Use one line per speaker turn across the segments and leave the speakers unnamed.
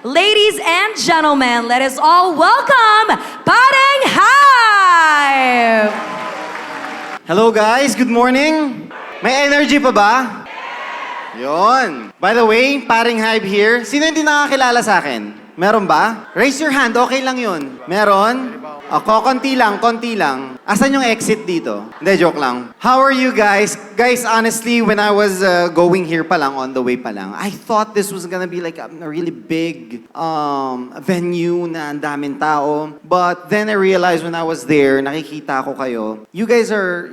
Ladies and gentlemen, let us all welcome Pareng Hype!
Hello guys, good morning. May energy pa ba? Yon. By the way, Pareng Hype here. Sino hindi nakakilala sa akin? Meron ba? Raise your hand, okay lang yun. Meron? Ako, konti lang. Asan yung exit dito? Hindi, joke lang. How are you guys? Guys, honestly, when I was going here pa lang, on the way pa lang, I thought this was gonna be like a really big venue na ang daming tao. But then I realized when I was there, nakikita ko kayo, you guys are,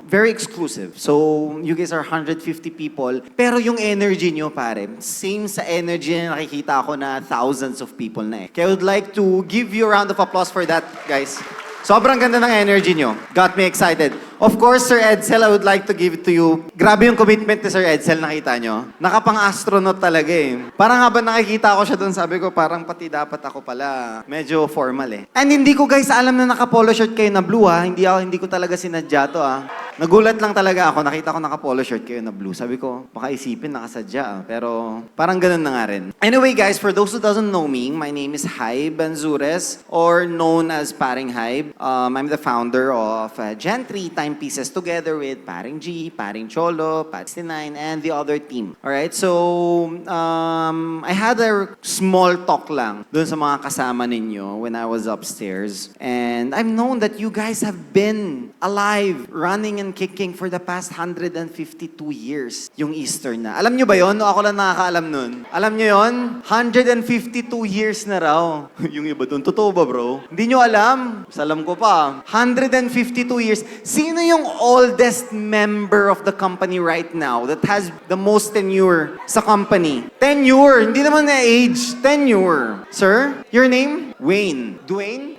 very exclusive. So, you guys are 150 people. Pero yung energy nyo, pare, same sa energy na nakikita ko na thousands of people na eh. Kaya I would like to give you a round of applause for that, guys. Sobrang ganda ng energy nyo. Got me excited. Of course, Sir Edsel, I would like to give it to you. Grabe yung commitment ni Sir Edsel, nakita nyo. Nakapang-astronaut talaga eh. Parang habang nakikita ko siya doon, sabi ko, parang pati dapat ako pala. Medyo formal eh. And hindi ko guys alam na naka-polo shirt kayo na blue ha. Hindi ko talaga sinadya to ha. Nagulat lang talaga ako. Nakita ko naka-polo shirt kayo na blue. Sabi ko, baka isipin nakasadya. Pero parang ganun na nga rin. Anyway guys, for those who doesn't know me, my name is Hybe Banzures or known as Pareng Hybe. I'm the founder of Gentry Timepieces together with Pareng G, Pareng Cholo, Pat 69, and the other team. Alright, so I had a small talk lang dun sa mga kasama ninyo when I was upstairs. And I've known that you guys have been alive, running and kicking for the past 152 years. Yung Easter na. Alam nyo ba yon? O ako lang nakakaalam nun? Alam nyo yon? 152 years na raw. Yung iba dun, totoo ba bro? Hindi nyo alam? Alam ko pa. 152 years. Sino yung oldest member of the company right now that has the most tenure sa company? Tenure. Hindi naman na age. Tenure. Sir, your name? Wayne. Dwayne?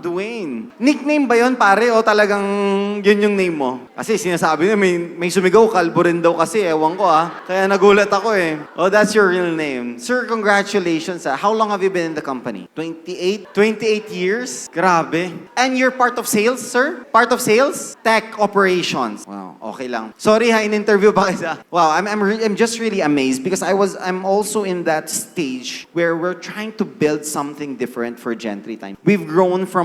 Dwayne. Nickname ba yon pare o talagang yun yung name mo? Kasi sinasabi niya may sumigaw, kalbo rin daw kasi. Ewan ko Kaya nagulat ako eh. Oh, that's your real name. Sir, congratulations How long have you been in the company? 28? 28 years? Grabe. And you're part of sales, sir? Part of sales? Tech operations. Wow, okay lang. Sorry in-interview pa kita. Wow, I'm just really amazed because I'm also in that stage where we're trying to build something different for Gentry Time. We've grown from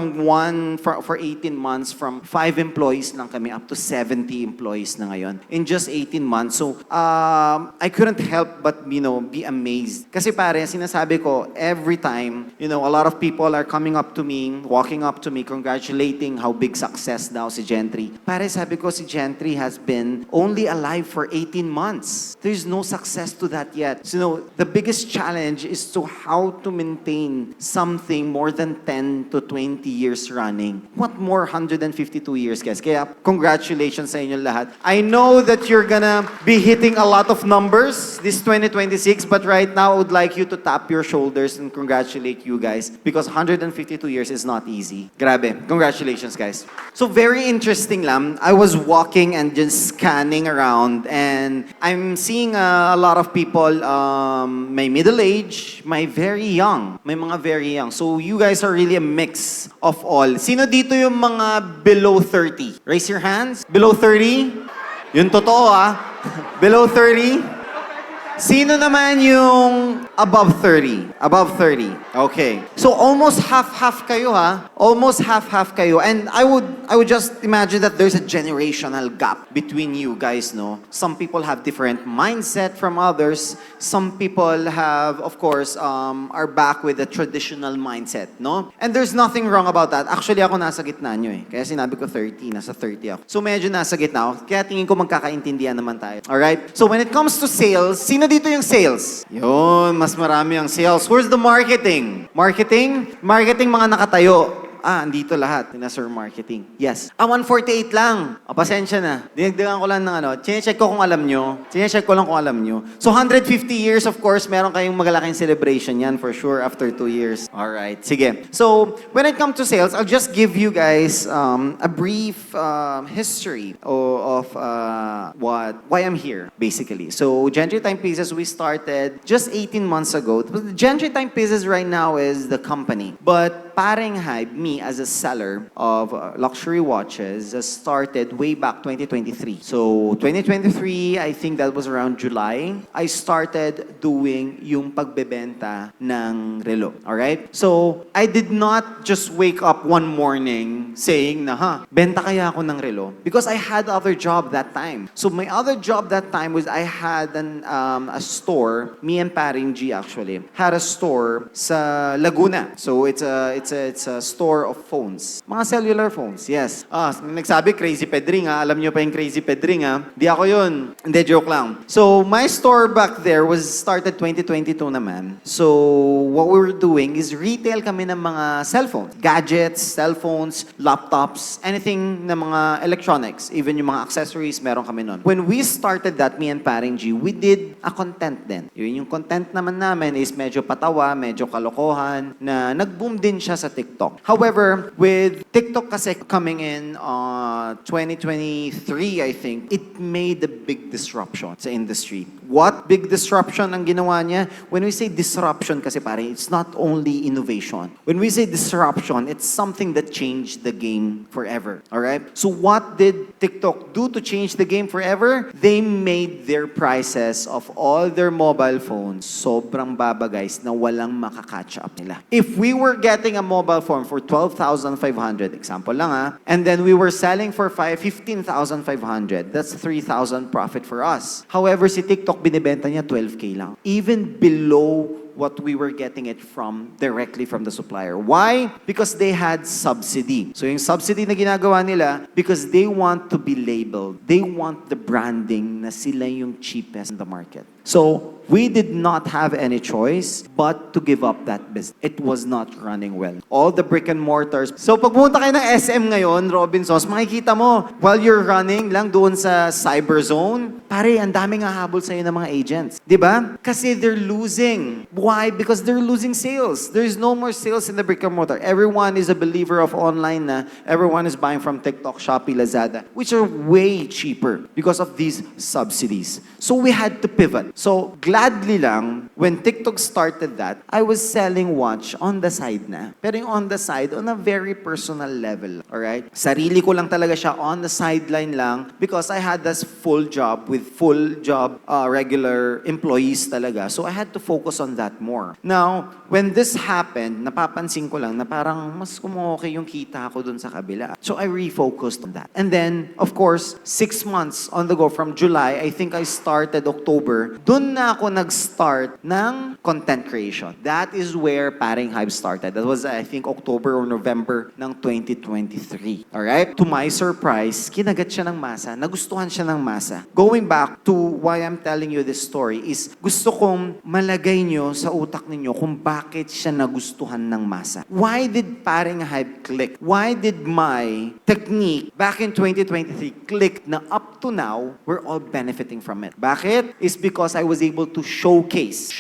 for 18 months from 5 employees lang kami up to 70 employees na ngayon in just 18 months. So, I couldn't help but, be amazed. Kasi pare, sinasabi ko, every time, a lot of people are coming up to me, walking up to me, congratulating how big success daw si Gentry. Pare, sabi ko, si Gentry has been only alive for 18 months. There's no success to that yet. So, the biggest challenge is to how to maintain something more than 10 to 20 years running. What more 152 years, guys? Kaya, congratulations sa inyo lahat. I know that you're gonna be hitting a lot of numbers this 2026, but right now, I would like you to tap your shoulders and congratulate you guys because 152 years is not easy. Grabe. Congratulations, guys. So, very interesting lang. I was walking and just scanning around and I'm seeing a lot of people, may middle age, may very young. May mga very young. So, you guys are really a mix of all. Sino dito yung mga below 30? Raise your hands. Below 30? Yun totoo Below 30? Sino naman yung above 30? Above 30. Okay. So almost half kayo Almost half kayo. And I would just imagine that there's a generational gap between you guys, no? Some people have different mindset from others. Some people have, of course, are back with a traditional mindset, no? And there's nothing wrong about that. Actually, ako nasa gitna nyo eh. Kaya sinabi ko 30, nasa 30 ako. So medyo nasa gitna ako. Kaya tingin ko magkakaintindihan naman tayo. Alright? So when it comes to sales, sino dito yung sales? Yun, mas marami ang sales. Where's the marketing? Marketing? Marketing mga nakatayo. Andito lahat. Sir Marketing. Yes. 148 lang. Pasensya na. Dinagdagan ko lang ng Chinecheck ko kung alam nyo. Chinecheck ko lang kung alam nyo. So, 150 years, of course, meron kayong magalaking celebration yan for sure after 2 years. Alright. Sige. So, when it comes to sales, I'll just give you guys a brief history of why I'm here, basically. So, Gentry Timepieces, we started just 18 months ago. Gentry Timepieces right now is the company. But Paring Hype, me as a seller of luxury watches, started way back 2023. So 2023, I think that was around July, I started doing yung pagbebenta ng relo. Alright? So I did not just wake up one morning saying na, benta kaya ako ng relo? Because I had other job that time. So my other job that time was I had a store, me and Paring G actually, had a store sa Laguna. So it's a store of phones. Mga cellular phones, yes. Nagsabi, Crazy Pedring alam niyo pa yung Crazy Pedring Di ako yun. Hindi, joke lang. So my store back there was started 2022 naman. So what we were doing is retail kami ng mga cellphones, gadgets, cellphones, laptops, anything na mga electronics, even yung mga accessories, meron kami nun. When we started that, me and Paring G, we did a content din. Yung content naman namin is medyo patawa, medyo kalokohan, na nag-boom din siya sa TikTok. However, with TikTok kasi coming in 2023, I think, it made a big disruption sa industry. What big disruption ang ginawa niya? When we say disruption kasi pare, it's not only innovation. When we say disruption, it's something that changed the game forever. Alright? So what did TikTok do to change the game forever? They made their prices of all their mobile phones sobrang baba guys na walang makakatch up nila. If we were getting a mobile phone for 12,500, example lang and then we were selling for 15,500, that's 3,000 profit for us. However, si TikTok binibenta niya 12K lang. Even below what we were getting it from directly from the supplier. Why? Because they had subsidy. So yung subsidy na ginagawa nila, because they want to be labeled. They want the branding na sila yung cheapest in the market. So we did not have any choice but to give up that business. It was not running well. All the brick and mortars. So pag pumunta kayo ng SM ngayon, Robinsons, makikita mo, while you're running lang doon sa cyber zone, pare, ang daming hahabol sa'yo ng mga agents. Di ba? Kasi they're losing. Why? Because they're losing sales. There's no more sales in the brick and mortar. Everyone is a believer of online na. Everyone is buying from TikTok, Shopee, Lazada, which are way cheaper because of these subsidies. So we had to pivot. So gladly lang, when TikTok started that, I was selling watch on the side na. Pero yung on the side, on a very personal level. Alright? Sarili ko lang talaga siya on the sideline lang because I had this full job with full job regular employees talaga. So I had to focus on that more. Now, when this happened, napapansin ko lang na parang mas kumokay yung kita ko dun sa kabila. So I refocused on that. And then, of course, 6 months on the go from July, I think I started October, dun na ako nag-start ng content creation. That is where Paring Hype started. That was, I think, October or November ng 2023. Alright? To my surprise, kinagat siya ng masa, nagustuhan siya ng masa. Going back to why I'm telling you this story is gusto kong malagay nyo sa utak ninyo kung bakit siya nagustuhan ng masa. Why did Paring Hype click? Why did my technique back in 2023 click na up to now, we're all benefiting from it? Bakit? Is because I was able to showcase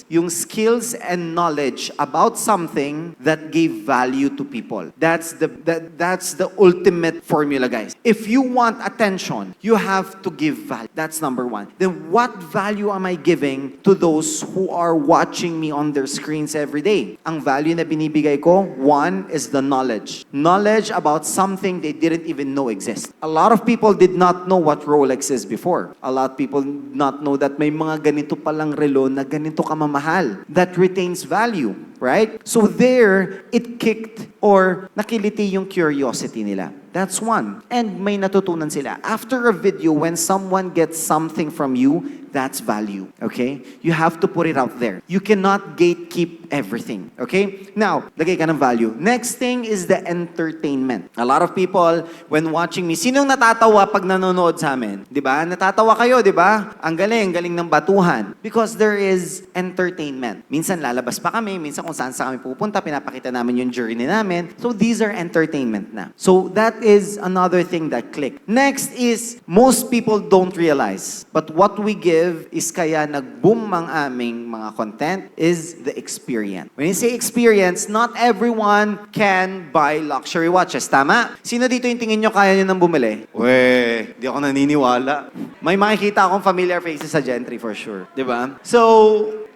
yung skills and knowledge about something that gave value to people. That's the ultimate formula, guys. If you want attention, you have to give value. That's number one. Then what value am I giving to those who are watching me on their screens every day? Ang value na binibigay ko, one is the knowledge. Knowledge about something they didn't even know exists. A lot of people did not know what Rolex is before. A lot of people did not know that may mga ganito palang relo na ganito kamamahal that retains value, right? So there, it kicked or nakiliti yung curiosity nila. That's one. And may natutunan sila. After a video, when someone gets something from you, that's value, okay? You have to put it out there. You cannot gatekeep everything, okay? Now, lagay ka ng value. Next thing is the entertainment. A lot of people, when watching me, sinong natatawa pag nanonood sa amin? Di ba? Natatawa kayo, di ba? Ang galing ng batuhan. Because there is entertainment. Minsan lalabas pa kami, minsan kung saan sa kami pupunta, pinapakita namin yung journey namin. So these are entertainment na. So that is another thing that clicked. Next is, most people don't realize, but what we give give is kaya nag-boom ang aming mga content is the experience. When you say experience, not everyone can buy luxury watches. Tama? Sino dito yung tingin nyo kaya nyo nang bumili? We, di ako naniniwala. May makikita akong familiar faces sa Gentry for sure. Di ba? So,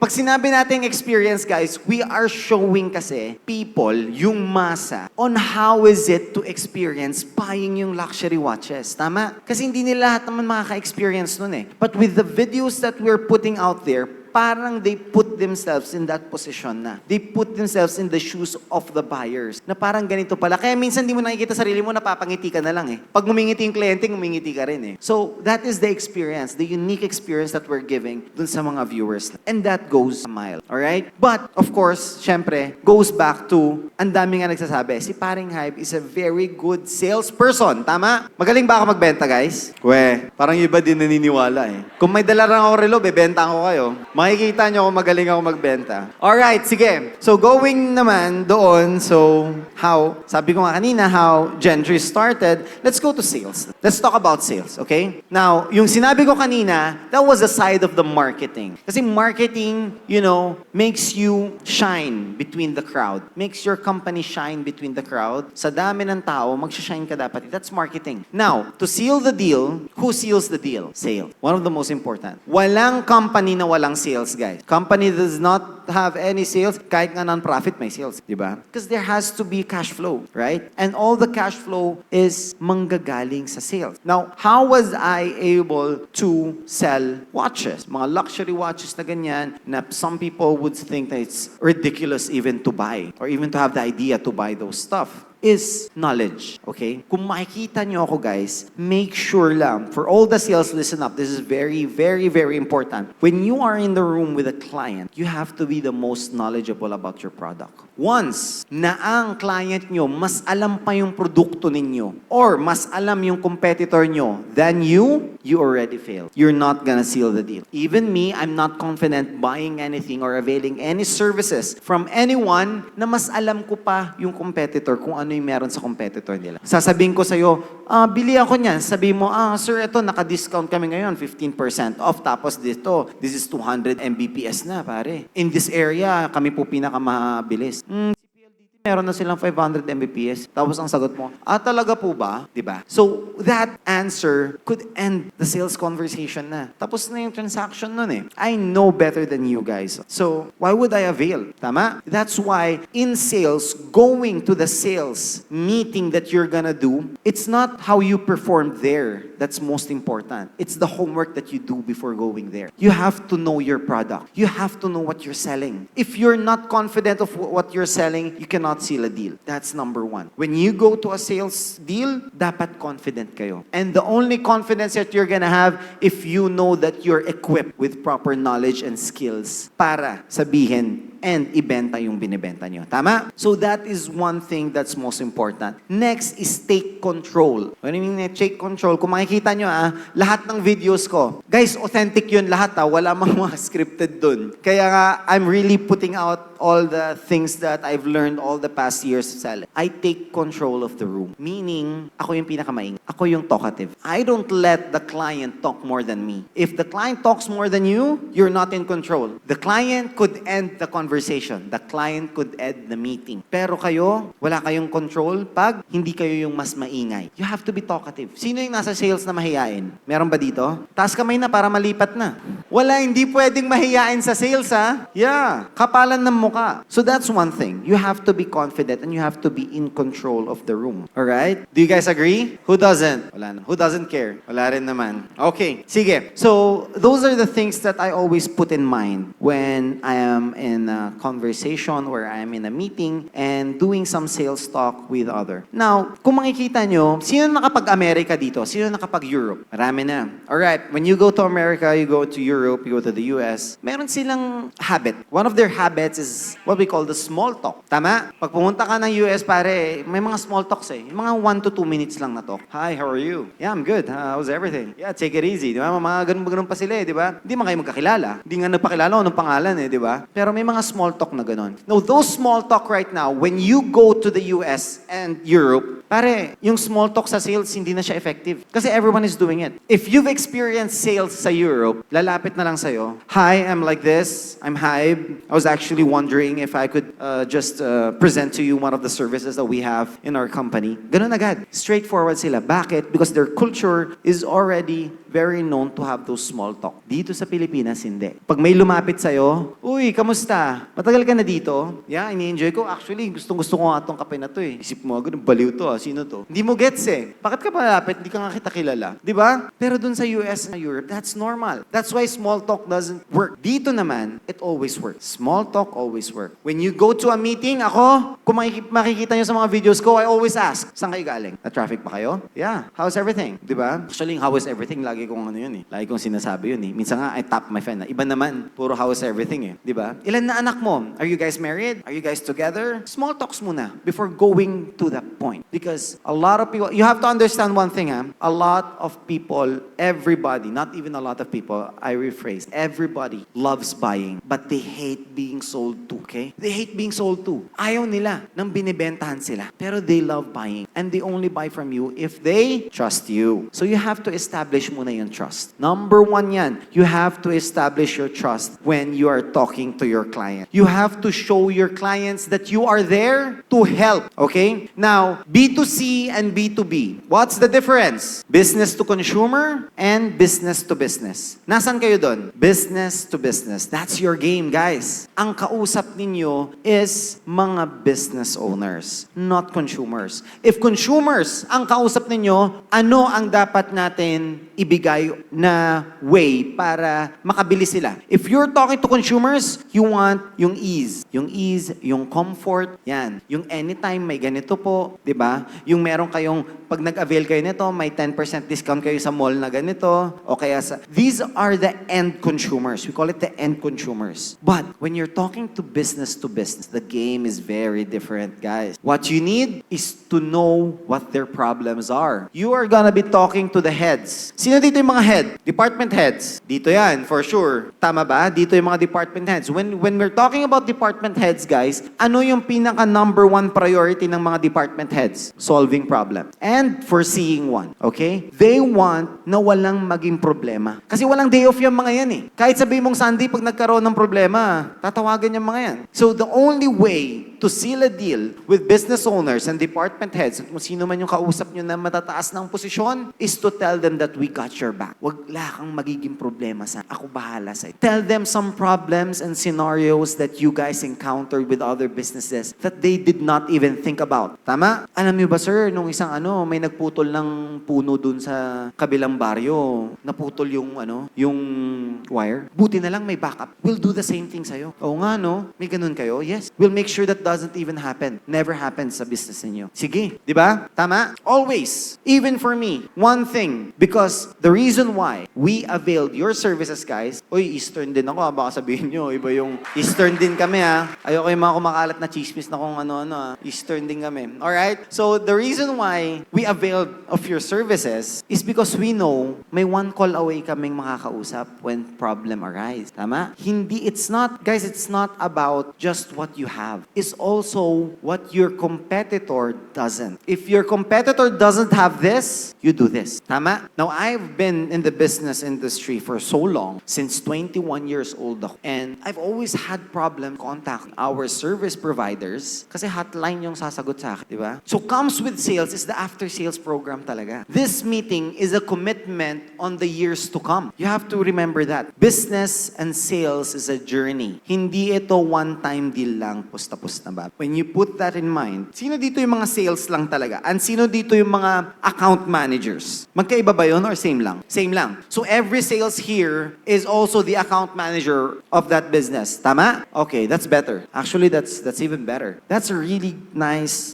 pag sinabi natin experience, guys, we are showing kasi people, yung masa, on how is it to experience buying yung luxury watches. Tama? Kasi hindi nila lahat naman makaka-experience nun eh. But with the videos that we're putting out there, parang they put themselves in that position na. They put themselves in the shoes of the buyers. Na parang ganito pala. Kaya minsan di mo nakikita sarili mo, napapangiti ka na lang eh. Pag ngumingiti yung kliyente, ngumingiti ka rin eh. So, that is the experience, the unique experience that we're giving dun sa mga viewers. And that goes a mile. Alright? But, of course, syempre, goes back to, ang dami nga nagsasabi, si Paring Hybe is a very good salesperson. Tama? Magaling ba ako magbenta, guys? We, parang iba din naniniwala eh. Kung may dala lang ako relo, bebenta ko kayo. Makikita nyo kung magaling ako magbenta. Alright, sige. So, going naman doon, so, how, sabi ko nga kanina, how Gentry started, let's go to sales. Let's talk about sales, okay? Now, yung sinabi ko kanina, that was the side of the marketing. Kasi marketing, you know, makes you shine between the crowd. Makes your company shine between the crowd. Sa dami ng tao, magsha-shine ka dapat. That's marketing. Now, to seal the deal, who seals the deal? Sales. One of the most important. Walang company na walang sales, guys. Company does not have any sales, kahit nga non-profit may sales, di ba? Because there has to be cash flow, right? And all the cash flow is manggagaling sa sales. Now, how was I able to sell watches? Mga luxury watches na ganyan, na some people would think that it's ridiculous even to buy, or even to have the idea to buy those stuff. Is knowledge, okay? Kung makikita nyo ako, guys, make sure lang, for all the sales, listen up, this is very, very, very important. When you are in the room with a client, you have to be the most knowledgeable about your product. Once na ang client nyo, mas alam pa yung produkto ninyo, or mas alam yung competitor nyo than you already failed. You're not gonna seal the deal. Even me, I'm not confident buying anything or availing any services from anyone na mas alam ko pa yung competitor kung ano yung meron sa competitor nila. Sasabihin ko sa'yo, bili ako niyan. Sabihin mo, sir, ito, naka-discount kami ngayon, 15% off. Tapos dito, this is 200 Mbps na, pare. In this area, kami po pinakamabilis. Meron na silang 500 Mbps. Tapos ang sagot mo, talaga po ba? Diba? So, that answer could end the sales conversation na. Tapos na yung transaction nun eh. I know better than you guys. So, why would I avail? Tama? That's why, in sales, going to the sales meeting that you're gonna do, it's not how you perform there that's most important. It's the homework that you do before going there. You have to know your product. You have to know what you're selling. If you're not confident of what you're selling, you cannot seal a deal. That's number one. When you go to a sales deal, dapat confident kayo. And the only confidence that you're gonna have if you know that you're equipped with proper knowledge and skills para sabihin and ibenta yung binibenta nyo. Tama? So that is one thing that's most important. Next is take control. When I mean take control, kung makikita nyo lahat ng videos ko, guys, authentic yun lahat wala mang mga scripted dun. Kaya nga, I'm really putting out all the things that I've learned all the past years selling. I take control of the room. Meaning, ako yung pinakamaing. Ako yung talkative. I don't let the client talk more than me. If the client talks more than you, you're not in control. The client could end the conversation. The client could end the meeting. Pero kayo, wala kayong control pag hindi kayo yung mas maingay. You have to be talkative. Sino yung nasa sales na mahiyain? Meron ba dito? Taas kamay na para malipat na. Wala, hindi pwedeng mahiyain sa sales Yeah, kapalan ng mukha. So that's one thing. You have to be confident and you have to be in control of the room. Alright? Do you guys agree? Who doesn't? Wala na. Who doesn't care? Wala rin naman. Okay, sige. So, those are the things that I always put in mind when I am in a conversation or I am in a meeting and doing some sales talk with other. Now, kung makikita nyo, sino nakapag-America dito? Sino nakapag-Europe? Marami na. Alright, when you go to America, you go to Europe, you go to the US, meron silang habit. One of their habits is has what we call the small talk. Tama? Pag pumunta ka ng US, pare, may mga small talks eh. Yung mga 1 to 2 minutes lang na talk. Hi, how are you? Yeah, I'm good. How's everything? Yeah, take it easy. Di ba? Mga ganun pa sila eh, di ba? Hindi man kayo magkakilala. Hindi nga nagpakilala anong pangalan eh, di ba? Pero may mga small talk na ganun. No, those small talk right now, when you go to the US and Europe, pare, yung small talk sa sales, hindi na siya effective. Kasi everyone is doing it. If you've experienced sales sa Europe, lalapit na lang sa'yo, hi, I'm like this, I'm Hybe. I was actually wondering if I could just present to you one of the services that we have in our company. Ganun agad. Straightforward sila. Bakit? Because their culture is already very known to have those small talk. Dito sa Pilipinas, hindi. Pag may lumapit sa'yo, uy, kamusta? Matagal ka na dito? Yeah, ini-enjoy ko. Actually, gustong-gusto ko nga itong kape na to eh. Isip mo, ganun, baliw to ah. Sino to? Hindi mo gets eh. Bakit ka malapit? Hindi ka nga kita kilala. Di ba? Pero dun sa US and Europe, that's normal. That's why small talk doesn't work. Dito naman, it always works. Small talk always works. When you go to a meeting, ako, kung makikita nyo sa mga videos ko, I always ask, saan kayo galing? Na-traffic ba kayo? Yeah. How's everything? Di ba? Actually, how is everything? Lagi kong ano yun eh. Lagi kong sinasabi yun eh. Minsan nga, I tap my friend na. Iba naman, puro how is everything eh. Di ba? Ilan na anak mo? Are you guys married? Are you guys together? Small talks muna before going to that point. Because a lot of people, you have to understand one thing ha. A lot of people, everybody, not even a lot of people, I rephrase, everybody loves buying, but they hate being sold to, okay? They hate being sold to. Ayaw nila nang binibentahan sila. Pero they love buying. And they only buy from you if they trust you. So you have to establish muna yung trust. Number 1 yan. You have to establish your trust when you are talking to your client. You have to show your clients that you are there to help, okay? Now, B2C and B2B. What's the difference? Business to consumer and business to business. Nasaan kayo doon? Business to business. That's your game, guys. Ang kausap ninyo is mga business owners, not consumers. If consumers ang kausap ninyo, ano ang dapat natin ibigay na way para makabili sila? If you're talking to consumers, you want yung ease. Yung ease, yung comfort, yan. Yung anytime may ganito po, di ba? Yung meron kayong, pag nag-avail kayo nito, may 10% discount kayo sa mall na ganito, o kaya sa... These are the end consumers. We call it the end consumers. But when you're talking to business, the game is very different, guys. What you need is to know what their problems are. You are gonna be talking to the heads. Sino dito yung mga head? Department heads. Dito yan, for sure. Tama ba? Dito yung mga department heads. When we're talking about department heads, guys, ano yung pinaka number 1 priority ng mga department heads? Solving problem. And foreseeing one. Okay? They want na walang maging problema. Kasi walang day off yung mga yan eh. Kahit sabihin mong Sunday, pag nagkaroon ng problema, tatawagan yung mga yan. So the only way to seal a deal with business owners and department heads, kung sino man yung kausap nyo na matataas ng posisyon, is to tell them that we got your back. Wala kang magiging problema sa ako bahala sa'yo. Tell them some problems and scenarios that you guys encountered with other businesses that they did not even think about. Tama? Alam niyo ba sir, nung isang may nagputol ng puno dun sa kabilang baryo. Naputol yung yung wire. Buti na lang may backup. We'll do the same thing sa'yo. Oo nga no, may ganun kayo. Yes. We'll make sure that doesn't even happen. Never happens sa business niyo. Sige, di ba? Tama? Always. Even for me, one thing, because the reason why we availed your services, guys, Eastern din ako, baka sabihin nyo, iba yung Eastern din kami Ayoko yung mga kumakalat na chismis na kung ano-ano Eastern din kami. Alright? So, the reason why we availed of your services is because we know may one call away kaming makakausap when problem arise. Tama? It's not about just what you have. It's also what your competitor doesn't. If your competitor doesn't have this, you do this. Tama? Now, I've been in the business industry for so long, since 21 years old ako. And I've always had problem contact our service providers kasi hotline yung sasagot sa akin, di ba? So, comes with sales is the after-sales program talaga. This meeting is a commitment on the years to come. You have to remember that. Business and sales is a journey. Hindi ito one-time deal lang, pusta-pusta ba? When you put that in mind, sino dito yung mga sales lang talaga? And sino dito yung mga account managers? Magkaiba ba yun or same lang? lang. Same lang. So every sales here is also the account manager of that business. Tama? Okay, that's better. Actually, that's even better. That's a really nice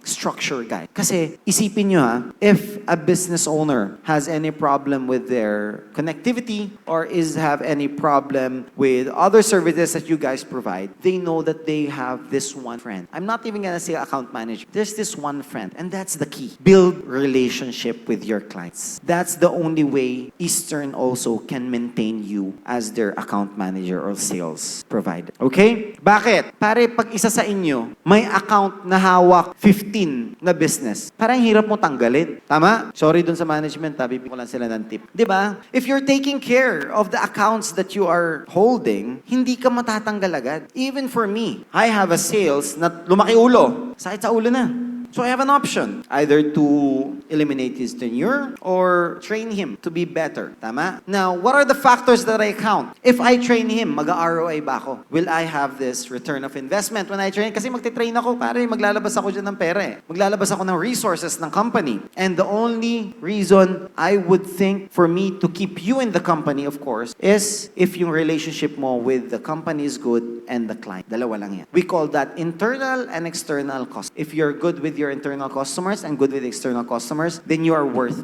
structure, guys. Kasi isipin nyo ha, if a business owner has any problem with their connectivity or have any problem with other services that you guys provide, they know that they have this one friend. I'm not even gonna say account manager. There's this one friend, and that's the key. Build relationship with your clients. That's the only way Eastern also can maintain you as their account manager or sales provider. Okay? Bakit? Pare, pag isa sa inyo, may account na hawak 15 na business, parang hirap mo tanggalin. Tama? Sorry dun sa management, bibigyan ko lang sila ng tip. Di ba? If you're taking care of the accounts that you are holding, hindi ka matatanggal agad. Even for me, I have a sales na lumaki ulo. Sakit sa ulo na. So I have an option, either to eliminate his tenure or train him to be better. Tama? Now, what are the factors that I count? If I train him, mag-ROI ba ako? Will I have this return of investment when I train? Kasi magtitrain ako, pare, maglalabas ako dyan ng pera eh. Maglalabas ako ng resources ng company. And the only reason I would think for me to keep you in the company, of course, is if yung relationship mo with the company is good and the client. Dalawa lang yan. We call that internal and external cost. If you're good with your internal customers and good with external customers, then you are worth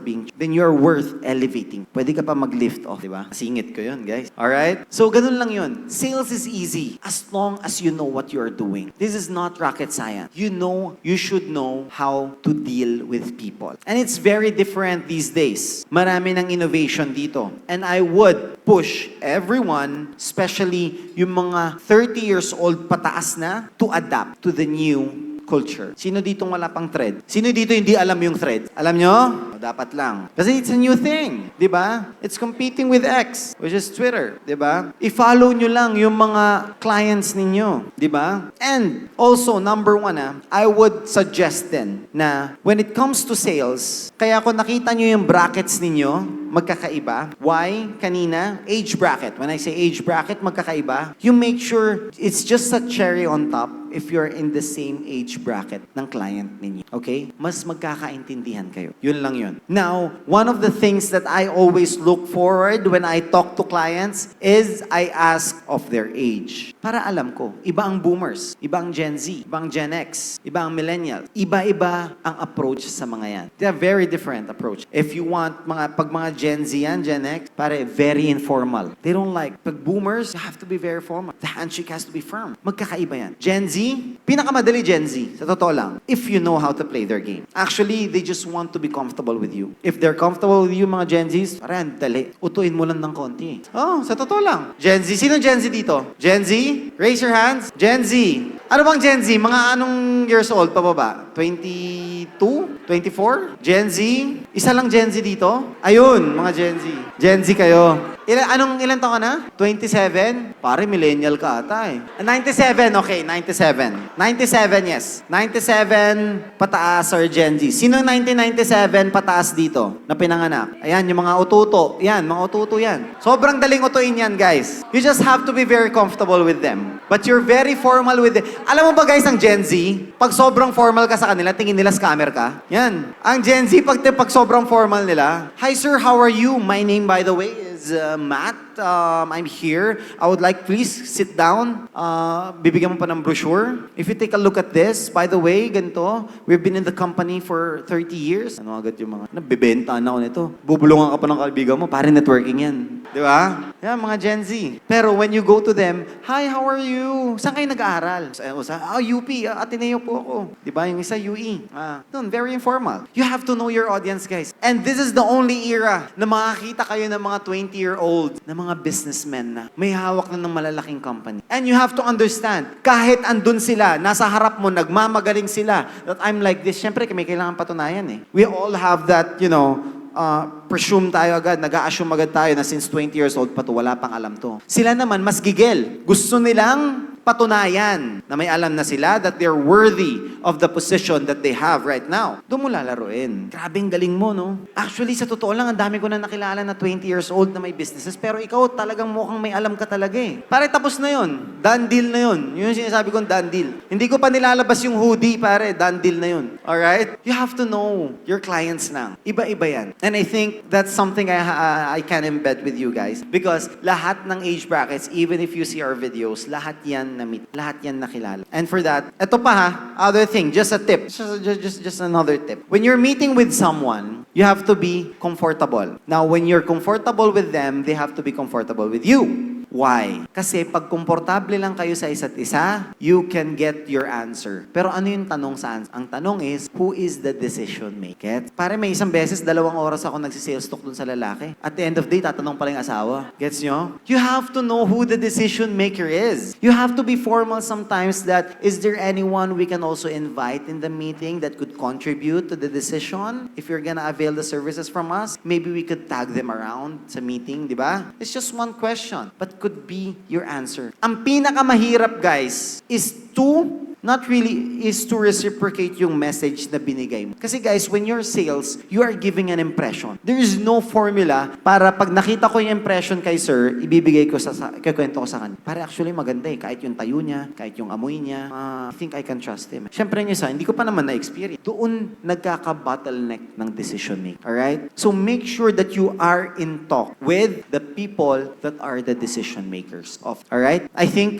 elevating. Pwede ka pa mag-lift off, di ba? Singit ko yun, guys. Alright? So, ganun lang yun. Sales is easy as long as you know what you are doing. This is not rocket science. You should know how to deal with people. And it's very different these days. Marami ng innovation dito. And I would push everyone, especially yung mga 30 years old pataas na, to adapt to the new culture. Sino dito wala pang thread? Sino dito hindi alam yung thread? Alam nyo? O, dapat lang. Kasi it's a new thing. Di ba? It's competing with X, which is Twitter. Di ba? I-follow nyo lang yung mga clients ninyo. Di ba? And also, number one, I would suggest then na when it comes to sales, kaya kung nakita nyo yung brackets ninyo, magkakaiba. Why? Kanina, age bracket. When I say age bracket, magkakaiba. You make sure it's just a cherry on top if you're in the same age bracket ng client ninyo. Okay? Mas magkakaintindihan kayo. Yun lang yun. Now, one of the things that I always look forward when I talk to clients is I ask of their age. Para alam ko, iba ang boomers, iba ang Gen Z, iba ang Gen X, iba ang millennial. Iba-iba ang approach sa mga yan. They have very different approach. If you want, pag mga Gen Z yan, Gen X, pare, very informal. They don't like, pag boomers, you have to be very formal. The handshake has to be firm. Magkakaiba yan. Gen Z, pinakamadali Gen Z, sa totoo lang, if you know how to play their game. Actually, they just want to be comfortable with you. If they're comfortable with you, mga Gen Zs, parang dali. Utuin mo lang ng konti. Oh, sa totoo lang. Gen Z, sino Gen Z dito? Gen Z? Raise your hands. Gen Z. Ano bang Gen Z? Mga anong years old pababa? 22? 24? Gen Z? Isa lang Gen Z dito? Ayun, mga Gen Z. Gen Z kayo. Ilan taon ka na? 27? Pare, millennial ka ata eh. 97, okay, 97. 97, yes. 97 pataas or Gen Z. Sino 1997 pataas dito na pinanganak? Ayan, yung mga ututo. Yan, mga ututo yan. Sobrang daling utuin yan, guys. You just have to be very comfortable with them. But you're very formal with them. Alam mo ba guys, ang Gen Z, pag sobrang formal ka sa kanila, tingin nila scammer ka. Yan. Ang Gen Z, pag sobrang formal nila, "Hi sir, how are you? My name by the way is Matt. I'm here. I would like, please sit down. Bibigyan mo pa ng brochure. If you take a look at this, by the way, ganito, we've been in the company for 30 years. Ano agad yung mga, nabibenta na ako nito. Bubulungan ka pa ng kaibigan mo, pare networking yan. Di ba? Yan, mga Gen Z. Pero when you go to them, "Hi, how are you? Saan kayo nag-aaral?" UP, Ateneo po ako. Di ba? Yung isa, UE. Very informal. You have to know your audience, guys. And this is the only era na makakita kayo ng mga 20-year-old na mga businessmen na may hawak na ng malalaking company. And you have to understand, kahit andun sila, nasa harap mo, nagmamagaling sila, that I'm like this, syempre may kailangan patunayan eh. We all have that, presume tayo agad, nag-a-assume agad tayo na since 20 years old pa to, wala pang alam to. Sila naman, mas gigil. Gusto nilang patunayan na may alam na sila that they're worthy of the position that they have right now. Doon mo lalaruin. Grabing galing mo, no? Actually, sa totoo lang, ang dami ko na nakilala na 20 years old na may businesses, pero ikaw talagang mukhang may alam ka talaga eh. Pare, tapos na yun. Done deal na yun. Yun yung sinasabi kong done deal. Hindi ko pa nilalabas yung hoodie, pare. Done deal na yun. Alright? You have to know your clients na. Iba-iba yan. And I think that's something I can embed with you guys. Because lahat ng age brackets, even if you see our videos, lahat yan na-meet. Lahat yan nakilala. And for that, eto pa ha, other thing, just a tip. Just another tip. When you're meeting with someone, you have to be comfortable. Now, when you're comfortable with them, they have to be comfortable with you. Why? Kasi pag komportable lang kayo sa isa't isa, you can get your answer. Pero ano yung tanong sa answer? Ang tanong is, who is the decision maker? Pare may isang beses, 2 oras ako nagsisales talk dun sa lalaki. At the end of the day, tatanong pala yung asawa. Gets nyo? You have to know who the decision maker is. You have to be formal sometimes that, is there anyone we can also invite in the meeting that could contribute to the decision? If you're gonna avail the services from us, maybe we could tag them around sa meeting, di ba? It's just one question, but could be your answer. Ang pinakamahirap, guys, is to reciprocate yung message na binigay mo. Kasi guys, when you're sales, you are giving an impression. There is no formula para pag nakita ko yung impression kay sir, ibibigay ko kikwento ko sa kanya. Para actually maganda eh. Kahit yung tayo niya, kahit yung amoy niya, I think I can trust him. Siyempre yung isa, hindi ko pa naman na-experience. Doon nagkaka-bottleneck ng decision making. Alright? So make sure that you are in talk with the people that are the decision makers of. Alright? I think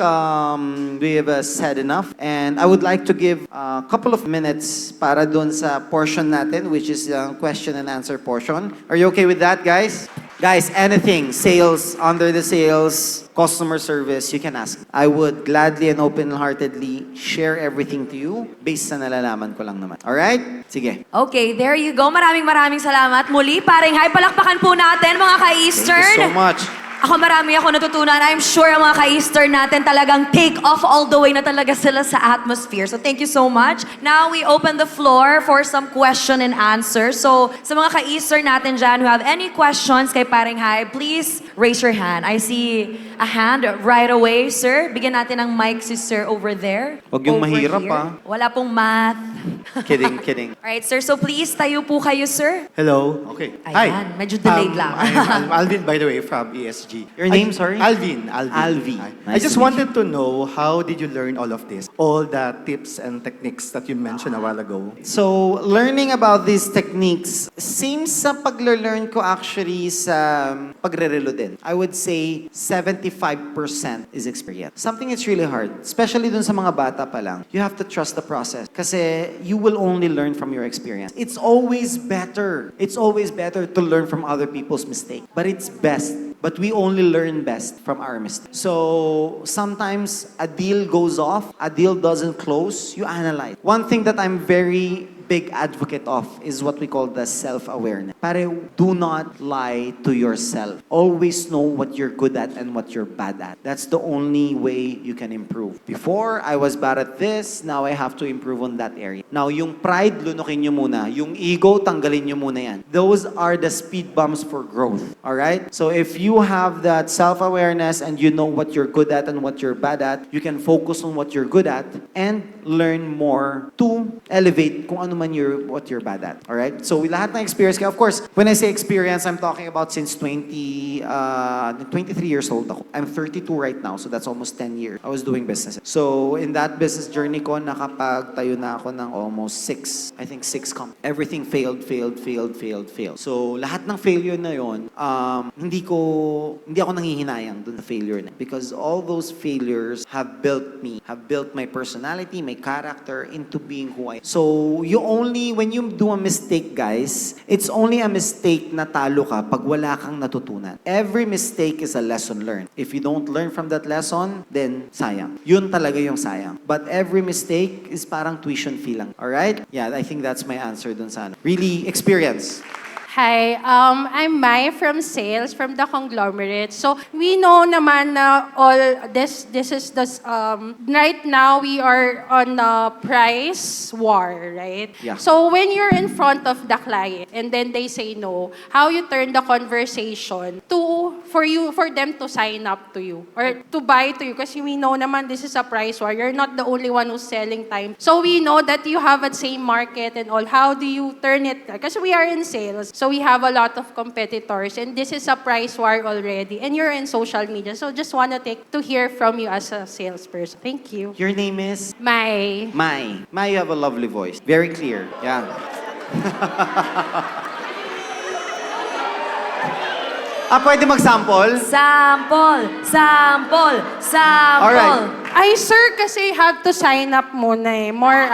we have said enough, and I would like to give a couple of minutes para dun sa portion natin, which is the question and answer portion. Are you okay with that, guys? Guys, anything, sales, under the sales, customer service, you can ask. I would gladly and open-heartedly share everything to you based sa nalalaman ko lang naman. Alright? Sige.
Okay, there you go. Maraming salamat. Muli, paring hi, palakpakan po natin mga ka-Eastern.
Thank you so much.
Marami ako natutunan. I'm sure ang mga ka-Eastern natin talagang take off all the way na talaga sila sa atmosphere. So thank you so much. Now we open the floor for some question and answer. So sa mga ka-Eastern natin dyan who have any questions kay Paring Hai, please raise your hand. I see a hand right away, sir. Bigyan natin ng mic si sir over there.
Huwag yung
Over
mahirap,
here.
ah.
Wala pong math.
Kidding.
Alright, sir. So please, tayo po kayo, sir.
Hello. Okay.
Ayan, medyo delayed lang.
I'm Alvin, by the way, from ESG.
Your name, sorry?
Alvin.
Alvi.
Hi.
Nice
I just
to meet
wanted to know, how did you learn all of this? All the tips and techniques that you mentioned a while ago.
So, learning about these techniques, seems sa pag-learn ko actually sa pagre-relo din. I would say 75% is experience. Something that's really hard, especially dun sa mga bata pa lang. You have to trust the process. Kasi you will only learn from your experience. It's always better to learn from other people's mistakes. But it's best. But we only learn best from our mistakes. So, sometimes a deal goes off, a deal doesn't close, you analyze. One thing that I'm very big advocate of is what we call the self-awareness. Pare, do not lie to yourself. Always know what you're good at and what you're bad at. That's the only way you can improve. Before, I was bad at this, now I have to improve on that area. Now, yung pride, lunukin nyo muna. Yung ego, tanggalin nyo muna yan. Those are the speed bumps for growth. Alright? So if you have that self-awareness and you know what you're good at and what you're bad at, you can focus on what you're good at and learn more to elevate kung ano man what you're bad at. Alright? So, lahat ng experience ka. Of course, when I say experience, I'm talking about since 23 years old ako. I'm 32 right now, so that's almost 10 years. I was doing business. So, in that business journey ko, nakapagtayo na ako ng almost 6 companies. Everything failed. So, lahat ng failure na yon, hindi ako nanghihinayang dun sa failure na. Because all those failures have built me, have built my personality, my character into being who I am. So, when you do a mistake, guys, it's only a mistake na talo ka pag wala kang natutunan. Every mistake is a lesson learned. If you don't learn from that lesson, then sayang. Yun talaga yung sayang. But every mistake is parang tuition fee lang. Alright? Yeah, I think that's my answer dun sa ano. Really, experience.
Hi, I'm Mai from sales from the conglomerate. So we know naman na all this is the right now we are on a price war, right?
Yeah.
So when you're in front of the client and then they say no, how you turn the conversation for them to sign up to you or to buy to you, kasi we know naman this is a price war. You're not the only one who's selling time. So we know that you have a same market and all. How do you turn it? Because we are in sales. So we have a lot of competitors and this is a price war already and you're in social media. So just want to hear from you as a salesperson. Thank you.
Your name is?
Mai.
Mai. Mai, you have a lovely voice. Very clear. Yeah. Pwede mag-sample?
Sample! Sample! Sample!
Alright.
Ay, sir, kasi have to sign up muna eh. More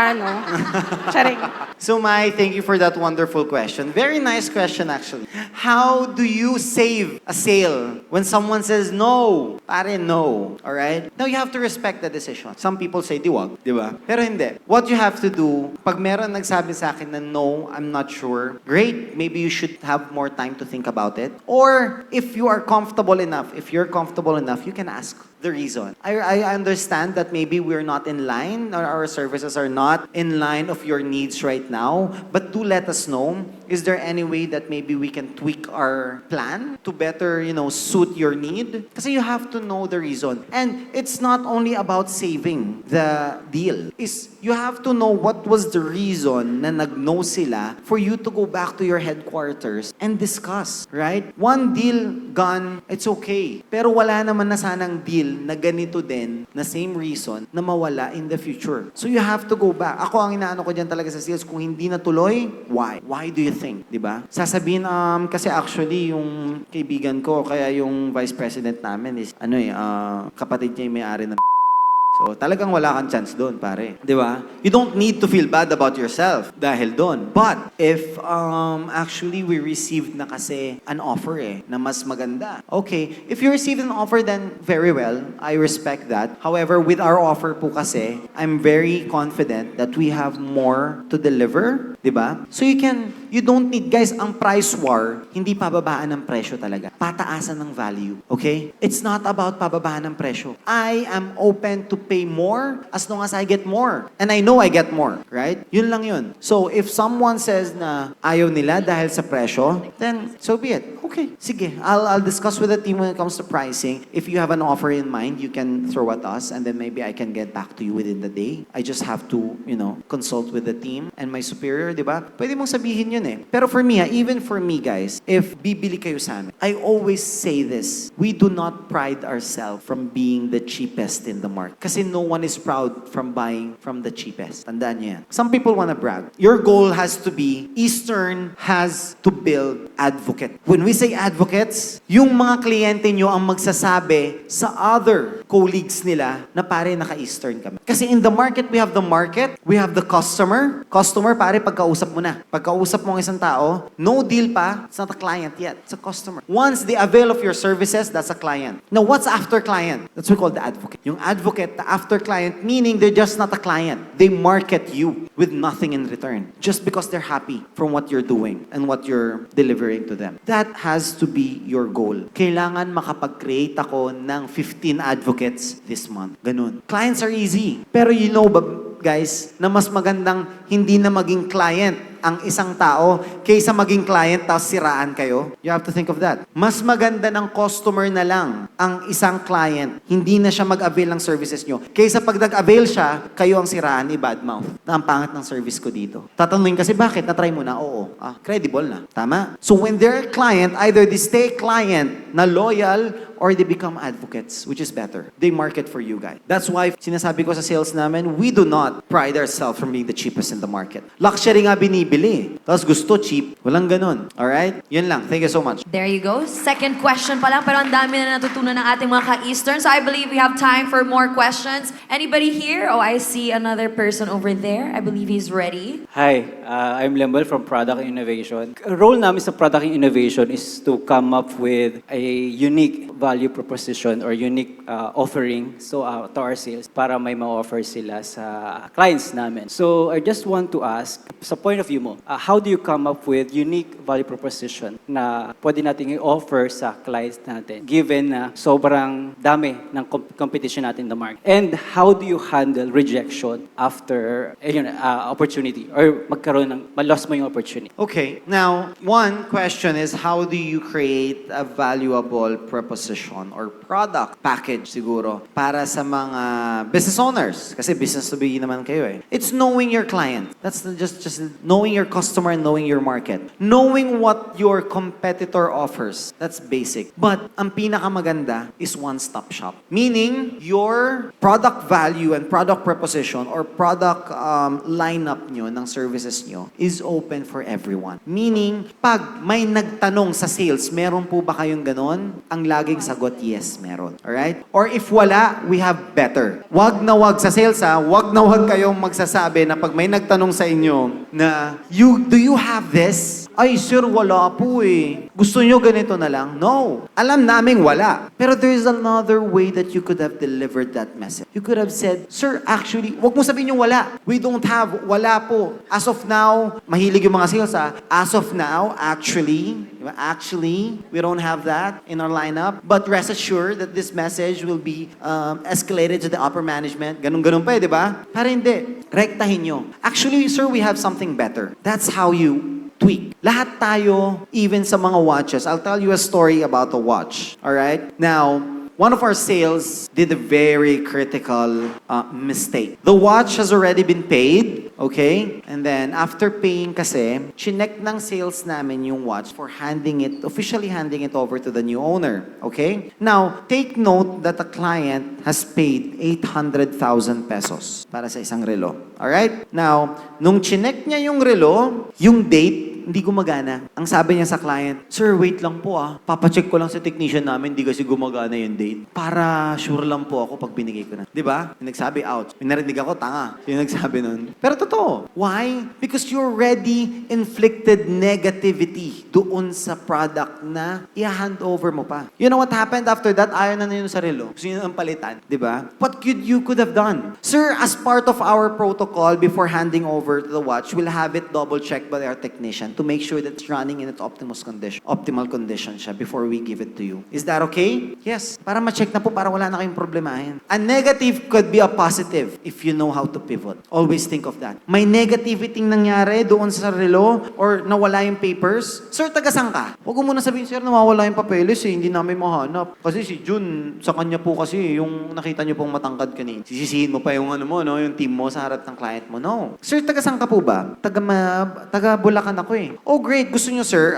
Charing.
So, Mai, thank you for that wonderful question. Very nice question, actually. How do you save a sale when someone says no? Pare, no. Alright? Now, you have to respect the decision. Some people say, di wag. Di ba? Pero hindi. What you have to do, pag meron nagsabi sa akin na no, I'm not sure, great. Maybe you should have more time to think about it. Or, if you're comfortable enough, you can ask the reason. I understand that maybe we're not in line or our services are not in line of your needs right now, but do let us know. Is there any way that maybe we can tweak our plan to better, suit your need? Kasi you have to know the reason. And it's not only about saving the deal. You have to know what was the reason na nag-no sila for you to go back to your headquarters and discuss, right? One deal gone, it's okay. Pero wala naman na sanang deal na ganito din, na same reason, na mawala in the future. So you have to go back. Ako ang inaano ko dyan talaga sa sales, kung hindi natuloy, why? Why do you think? Diba? Sasabihin, kasi actually yung kaibigan ko, kaya yung vice president namin is, kapatid niya yung may-ari ng so, talagang wala kang chance doon, pare. Di ba? You don't need to feel bad about yourself dahil doon. But, if actually we received na kasi an offer na mas maganda. Okay, if you received an offer, then very well. I respect that. However, with our offer po kasi, I'm very confident that we have more to deliver. Di ba? So, you don't need, guys, ang price war, hindi pababaan ng presyo talaga. Pataasan ng value. Okay? It's not about pababaan ng presyo. I am open to pay more as long as I get more. And I know I get more, right? Yun lang yun. So, if someone says na ayaw nila dahil sa presyo, then so be it. Okay, sige. I'll discuss with the team when it comes to pricing. If you have an offer in mind, you can throw at us and then maybe I can get back to you within the day. I just have to, consult with the team and my superior, di ba? Pwede mong sabihin yun eh. Pero for me, even for me, guys, if bibili kayo sa amin, I always say this, we do not pride ourselves from being the cheapest in the market. Kasi no one is proud from buying from the cheapest. Tandaan niyo yan. Some people wanna brag. Your goal has to be, Eastern has to build advocate. When we say advocates, yung mga kliyente nyo ang magsasabi sa other colleagues nila na pare naka-Eastern kami. Kasi in the market, we have the customer. Customer, pare, pagkausap mo na. Pagkausap mo ang isang tao, no deal pa, it's not a client yet. It's a customer. Once they avail of your services, that's a client. Now, what's after client? That's what we call the advocate. Yung advocate, the after client, meaning they're just not a client. They market you with nothing in return. Just because they're happy from what you're doing and what you're delivering to them. That has to be your goal. Kailangan makapag-create ako ng 15 advocates this month. Ganun. Clients are easy. Pero guys, na mas magandang hindi na maging client ang isang tao kaysa maging client tapos siraan kayo. You have to think of that. Mas maganda ng customer na lang ang isang client. Hindi na siya mag-avail ng services nyo. Kaysa pag nag-avail siya, kayo ang siraan ni badmouth. Na ang pangit ng service ko dito. Tatanungin kasi bakit? Na-try mo na? Oo. Credible na. Tama? So when they're client, either they stay client na loyal or they become advocates, which is better. They market for you guys. That's why sinasabi ko sa sales namin, we do not pride ourselves from being the cheapest in the market. Luxury nga binibili. Tapos gusto cheap. Walang ganun. Alright? Yun lang. Thank you so much.
There you go. Second question pa lang, pero ang dami na natutunan ng ating mga ka-Eastern. So I believe we have time for more questions. Anybody here? Oh, I see another person over there. I believe he's ready.
Hi, I'm Lembal from Product Innovation. Role namin sa Product Innovation is to come up with a a unique value proposition or unique offering to our sales para may ma-offer sila sa clients namin. So I just want to ask, sa point of view mo, how do you come up with unique value proposition na pwede natin i-offer sa clients natin given na sobrang dami ng competition natin in the market? And how do you handle rejection after opportunity or magkaroon ng ma-lost mo yung opportunity?
Okay, now, one question is how do you create a valuable proposition or product package siguro para sa mga business owners? Kasi business to be naman kayo eh. It's knowing your client. That's just knowing your customer and knowing your market. Knowing what your competitor offers. That's basic. But ang pinakamaganda is one-stop shop. Meaning, your product value and product proposition or product lineup nyo ng services nyo is open for everyone. Meaning, pag may nagtanong sa sales, meron po ba kayong ganon? Ang laging sagot, yes, meron. Alright? Or if wala, we have better. Wag na wag sa sales wag na wag kayong magsasabi na pag may nagtanong sa inyo na, do you have this? Ay, sir, wala po eh. Gusto nyo ganito na lang? No. Alam naming wala. Pero there's another way that you could have delivered that message. You could have said, sir, actually, wag mo sabihin yung wala. We don't have, wala po. As of now, mahilig yung mga sales As of now, actually, we don't have that in our lineup. But rest assured that this message will be escalated to the upper management. Ganun-ganun pa di ba? Para hindi. Rektahin nyo. Actually, sir, we have something better. That's how you tweak. Lahat tayo, even sa mga watches. I'll tell you a story about a watch. Alright? Now, one of our sales did a very critical mistake. The watch has already been paid, okay? And then, after paying kasi, chinek ng sales namin yung watch for officially handing it over to the new owner, okay? Now, take note that the client has paid 800,000 pesos para sa isang relo. Alright? Now, nung chinek niya yung relo, yung date, hindi gumagana. Ang sabi niya sa client, sir, wait lang po papacheck ko lang sa technician namin, hindi kasi gumagana yung date. Para sure lang po ako pag binigay ko na. Di ba? Yung nagsabi, ouch. May narinig ako, tanga. Yung nagsabi nun. Pero totoo. Why? Because you already inflicted negativity doon sa product na i-hand over mo pa. You know what happened after that? Ayaw na yun sa relo. Gusto yun ang palitan. Di ba? What you could have done? Sir, as part of our protocol before handing over the watch, we'll have it double-checked by our technician to make sure that it's running in its optimal condition siya before we give it to you. Is that okay? Yes. Para ma-check na po, para wala na kayong problemahin. A negative could be a positive if you know how to pivot. Always think of that. May negativity nangyari doon sa relo or nawala yung papers. Sir, taga-saan ka? Huwag mo muna sabihin, sir, nawawala yung papeles hindi namin mahanap. Kasi si Jun, sa kanya po kasi yung nakita niyo pong matangkad kanina. Sisisihin mo pa yung yung team mo sa harap ng client mo. No. Sir, taga-saan ka po ba? Taga Bulacan ako Oh, great. Gusto nyo, sir,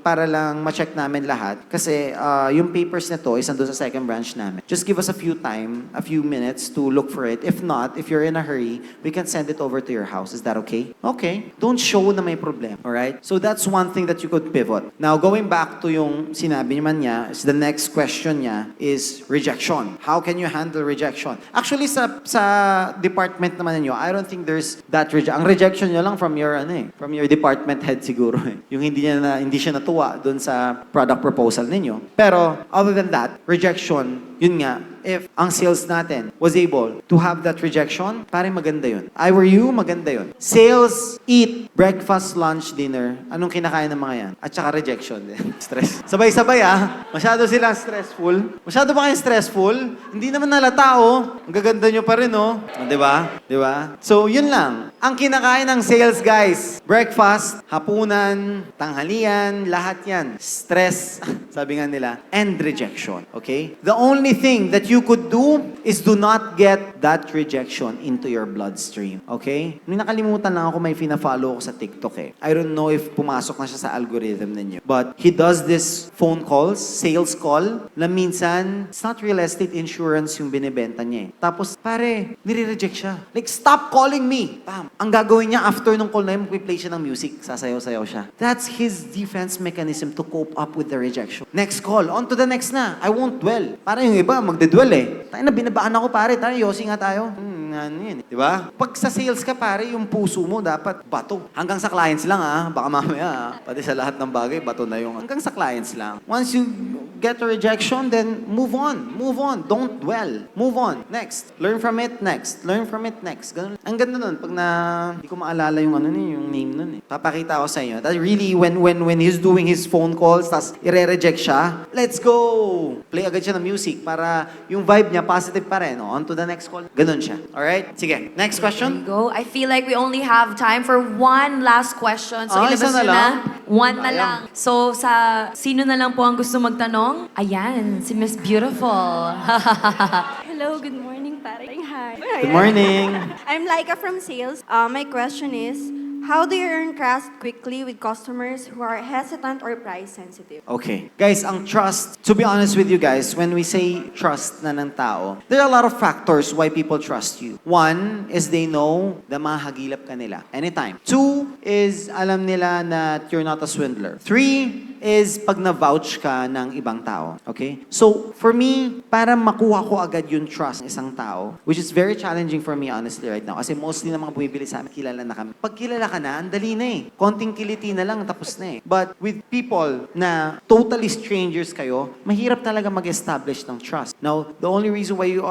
para lang ma-check namin lahat. Kasi yung papers na to is nandun sa second branch namin. Just give us a few minutes to look for it. If not, if you're in a hurry, we can send it over to your house. Is that okay? Okay. Don't show na may problem. Alright? So that's one thing that you could pivot. Now, going back to yung sinabi naman niya, is the next question niya is rejection. How can you handle rejection? Actually, sa department naman ninyo, I don't think there's that rejection. Ang rejection nyo lang from your department head siguro Yung hindi siya natuwa doon sa product proposal ninyo. Pero other than that, rejection, yun nga, if ang sales natin was able to have that rejection, parang maganda yun. I were you, maganda yun. Sales, eat, breakfast, lunch, dinner. Anong kinakain ng mga yan? At saka rejection din. Stress. Sabay-sabay Masyado silang stressful. Masyado ba kayong stressful? Hindi naman nalata Ang gaganda nyo pa rin Di ba? Di ba? So, yun lang. Ang kinakain ng sales, guys. Breakfast, hapunan, tanghalian, lahat yan. Stress, sabi nga nila, and rejection. Okay? The only thing that you could do is do not get that rejection into your bloodstream. Okay? May nakalimutan lang ako, may fina-follow ako sa TikTok I don't know if pumasok na siya sa algorithm ninyo. But he does this phone calls, sales call, na minsan, it's not real estate insurance yung binibenta niya Tapos, pare, nire-reject siya. Like, stop calling me! Bam! Ang gagawin niya after nung call na yun, mag-play siya ng music. Sasayaw-sayaw siya. That's his defense mechanism to cope up with the rejection. Next call. On to the next na. I won't dwell. Para yung iba, magde-dwell Tayo na, binabaan ako pare. Tayo, yosi nga tayo. ano yun, di ba? Pag sa sales ka, pare, yung puso mo dapat bato. Hanggang sa clients lang, baka mamaya, pati sa lahat ng bagay, bato na yung, hanggang sa clients lang. Once you get a rejection, then move on. Move on. Don't dwell. Move on. Next. Learn from it. Next. Learn from it. Next. Ganun. Ang ganda nun, pag hindi ko maalala yung yung name nun eh. Papakita ko sa inyo. That really, when he's doing his phone calls, tas ire-reject siya, let's go! Play agad siya ng music para yung vibe niya positive pa rin. On to the next call. Ganun siya. Alright? Sige. Next
There
question.
you go. I feel like we only have time for one last question. So,
Isa
ilabas
na
nyo
lang?
na. One na
Sayang.
lang. So, sino na lang po ang gusto magtanong? Ayan, si Miss Beautiful.
Hello, good morning, pare. Hi.
Good morning.
I'm Laika from sales. My question is, how do you earn trust quickly with customers who are hesitant or price sensitive?
Okay. Guys, ang trust, to be honest with you guys, when we say trust na ng tao, there are a lot of factors why people trust you. One is they know na mahagilap ka nila anytime. Two is alam nila na you're not a swindler. Three is pag na-vouch ka ng ibang tao. Okay? So, for me, para makuha ko agad yung trust ng isang tao, which is very challenging for me honestly right now, kasi mostly na mga bumibili sa amin, kilala na kami. Pag kilala ka na, ang dali na eh. Konting kiliti na lang, tapos na eh. But with people na totally strangers kayo, mahirap talaga mag-establish ng trust. Now, the only reason why you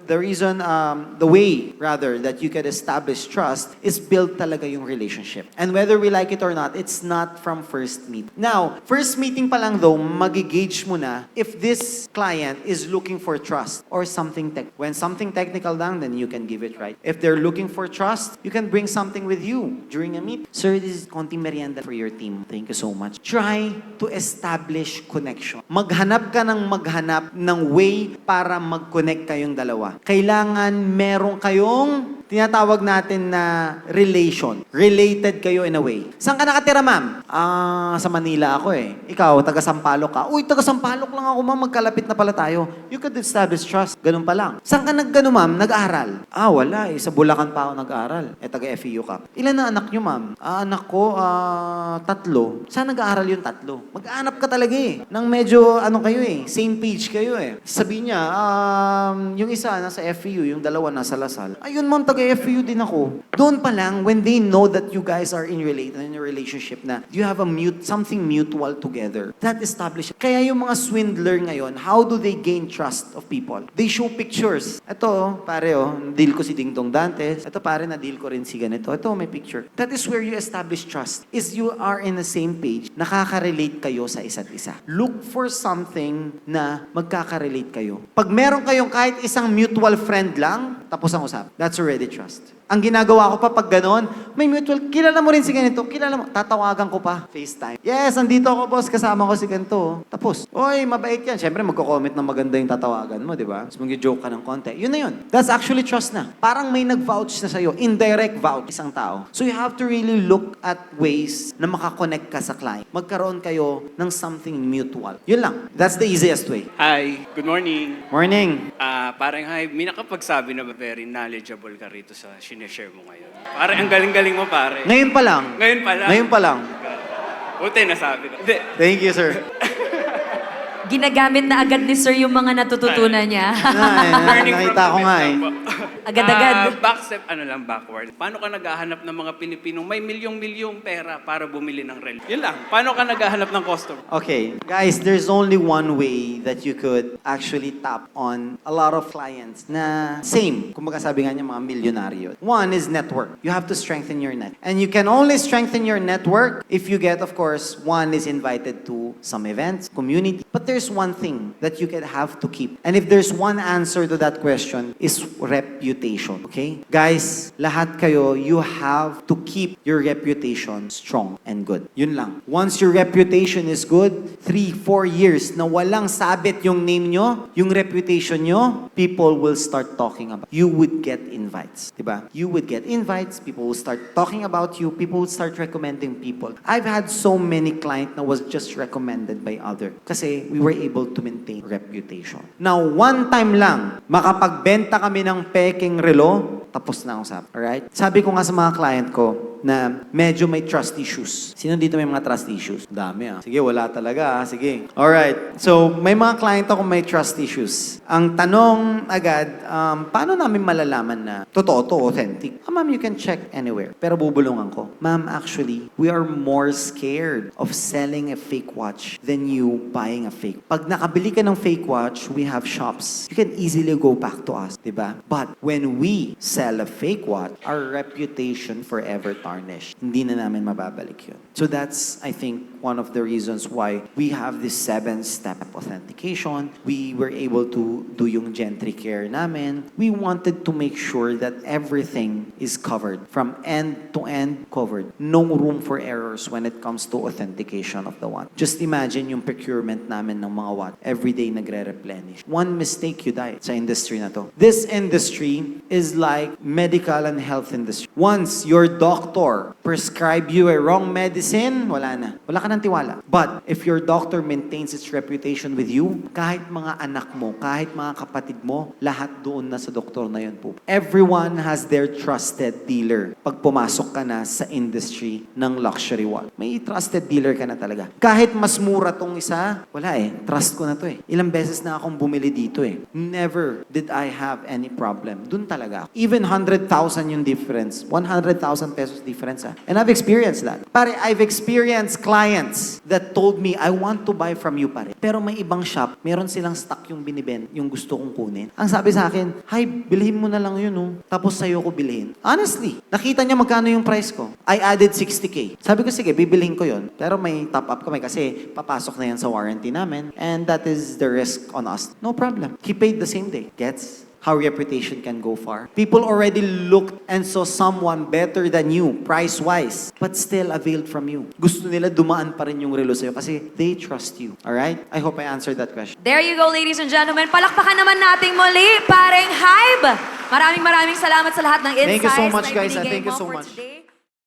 the way rather that you can establish trust is build talaga yung relationship. And whether we like it or not, it's not from first meet. Now, first meeting pa lang though, magi-gauge mo na if this client is looking for trust or something tech. When something technical lang, then you can give it right. If they're looking for trust, you can bring something with you during a meet. Sir, this is konting merienda for your team. Thank you so much. Try to establish connection. Maghanap ng way para mag-connect kayong dalawa. Kailangan meron kayong tinatawag natin na relation. Related kayo in a way. Saan ka nakatira, ma'am? Sa Manila ako eh. Ikaw, taga Sampaloc ka. Uy, taga Sampaloc lang ako, ma'am. Magkalapit na pala tayo. You could establish trust. Ganun pa lang. Saan ka ma'am? Nag-aaral? Wala eh. Sa Bulacan pa ako nag-aaral. Taga FEU ka. Ilan na anak nyo, ma'am? Anak ko, 3. Saan nag-aaral yung 3? Mag-aanap ka talaga eh. Nang medyo, kayo eh. Same page kayo eh. Sabi niya, yung isa nasa FEU, yung 2 nasa Lasal. Ayun, ma'am, taga FEU din ako. Doon pa lang, when they know that you guys are in a relationship na you have something mutual together, that establishes. Kaya yung mga swindler ngayon, how do they gain trust of people? They show pictures. Ito, pare, deal ko si Ding Dong Dantes. Ito, pare, na-deal ko rin si ganito. Ito, may picture. That is where you establish trust. Is you are in the same page. Nakaka-relate kayo sa isa't isa. Look for something na magkaka-relate kayo. Pag meron kayong kahit isang mutual friend lang, tapos ang usap. That's already trust. Ang ginagawa ko pa pag ganon, may mutual, kilala mo rin si ganito, kilala mo, tatawagan ko pa, FaceTime. Yes, andito ako boss, kasama ko si ganito. Tapos, oy, mabait yan. Siyempre, magko-comment na maganda yung tatawagan mo, di ba? Tapos mag-joke ka ng konti. Yun na yun. That's actually trust na. Parang may nag-vouch na sa'yo, indirect vouch isang tao. So you have to really look at ways na makakonect ka sa client. Magkaroon kayo ng something mutual. Yun lang. That's the easiest way.
Hi, good morning.
Morning.
Parang hi, may nakapagsabi na very knowledgeable ka rito sa sineshare mo ngayon. Pare, ang galing-galing mo, pare.
Ngayon pa lang.
Ngayon pa lang?
Ngayon pa lang.
Buti nasabi ko. Hindi.
Thank you, sir.
Ginagamit na agad ni Sir yung mga natututunan niya.
Nakita ko nga eh.
Agad-agad.
Backstep, backward. Paano ka naghahanap ng mga Pilipinong may milyong-milyong pera para bumili ng relo? Yun lang. Paano ka naghahanap ng customer?
Okay, guys, there's only one way that you could actually tap on a lot of clients na same. Kumbaga sabi nga niya mga milyonaryo. One is network. You have to strengthen your net. And you can only strengthen your network if you get, of course, one is invited to some events, community. But there's one thing that you can have to keep. And if there's one answer to that question is reputation. Okay? Guys, lahat kayo, you have to keep your reputation strong and good. Yun lang. Once your reputation is good, 3-4 years na walang sabit yung name nyo, yung reputation nyo, people will start talking about. You would get invites. Diba? You would get invites, people will start talking about you, people will start recommending people. I've had so many clients na was just recommended by other. Kasi we were able to maintain reputation. Now, one time lang, makapagbenta kami ng peking relo, tapos na ang usap. Alright? Sabi ko nga sa mga client ko, na medyo may trust issues. Sino dito may mga trust issues? Dami ah. Sige, wala talaga ah. Sige. Alright. So, may mga client ako may trust issues. Ang tanong agad, paano namin malalaman na totoo to, authentic? Ma'am, you can check anywhere. Pero bubulungan ko. Ma'am, actually, we are more scared of selling a fake watch than you buying a fake. Pag nakabili ka ng fake watch, we have shops. You can easily go back to us, diba? But when we sell a fake watch, our reputation forever tarnished. Hindi na namin mababalik yun. So that's, I think, one of the reasons why we have this 7-step authentication. We were able to do yung gentry care namin. We wanted to make sure that everything is covered, from end to end covered. No room for errors when it comes to authentication of the watch. Just imagine yung procurement namin ng mga watch. Every day nagre-replenish. One mistake, you die sa industry na to. This industry is like medical and health industry. Once your doctor prescribe you a wrong medicine, wala na. Wala ka ng tiwala. But if your doctor maintains its reputation with you, kahit mga anak mo, kahit mga kapatid mo, lahat doon na sa doktor na yun po. Everyone has their trusted dealer pag pumasok ka na sa industry ng luxury watch. May trusted dealer ka na talaga. Kahit mas mura tong isa, wala eh. Trust ko na to eh. Ilang beses na akong bumili dito eh. Never did I have any problem. Doon talaga ako. Even 100,000 yung difference. 100,000 pesos difference ah. And I've experienced that. Pare, I've experienced clients that told me, I want to buy from you pare. Pero may ibang shop, meron silang stock yung binibenta, yung gusto kong kunin. Ang sabi sa akin, "Hay, bilhin mo na lang yun oh. Tapos sa'yo ko bilhin." Honestly, nakita niya magkano yung price ko. I added 60K. Sabi ko, sige, bibilhin ko yun. Pero may top up kami kasi papasok na yan sa warranty namin. And that is the risk on us. No problem. He paid the same day. Gets how reputation can go far. People already looked and saw someone better than you, price-wise, but still availed from you. Gusto nila dumaan pa rin yung relo sa'yo kasi they trust you. Alright? I hope I answered that question.
There you go, ladies and gentlemen. Palakpakan naman nating muli, paring Hybe. Maraming salamat sa lahat ng insights
Thank you so much,
na
guys.
ibinigay
Thank you
mo
so
for
much.
today.